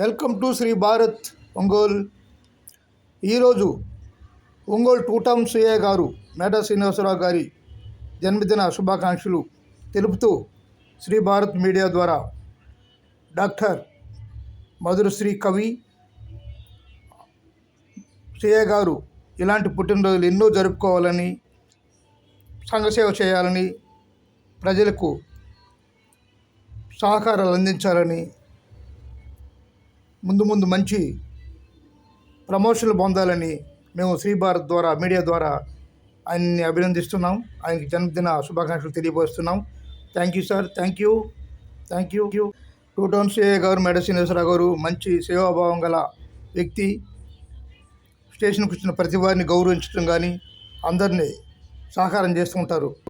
Welcome to Shri Bharat Ongole. ఈరోజు Ongole two town CI గారు మేడా శ్రీనివాసరావు గారి జన్మదిన శుభాకాంక్షలు తెలుపుతూ శ్రీ భారత్ మీడియా ద్వారా డాక్టర్ మధురశ్రీ కవి సిఐ గారు ఇలాంటి పుట్టినరోజులు ఎన్నో జరుపుకోవాలని, సంఘసేవ చేయాలని, ప్రజలకు సహకారాలు అందించాలని, ముందు మంచి ప్రమోషన్లు పొందాలని మేము శ్రీ భారత్ ద్వారా మీడియా ద్వారా ఆయన్ని అభినందిస్తున్నాం. ఆయనకి జన్మదిన శుభాకాంక్షలు తెలియపరుస్తున్నాం. Thank you sir, thank you. Two town CI గారు మేడా శ్రీనివాసరావు గారు మంచి సేవాభావం గల వ్యక్తి. స్టేషన్కి వచ్చిన ప్రతి వారిని గౌరవించడం కానీ అందరినీ సహకారం చేస్తూ ఉంటారు.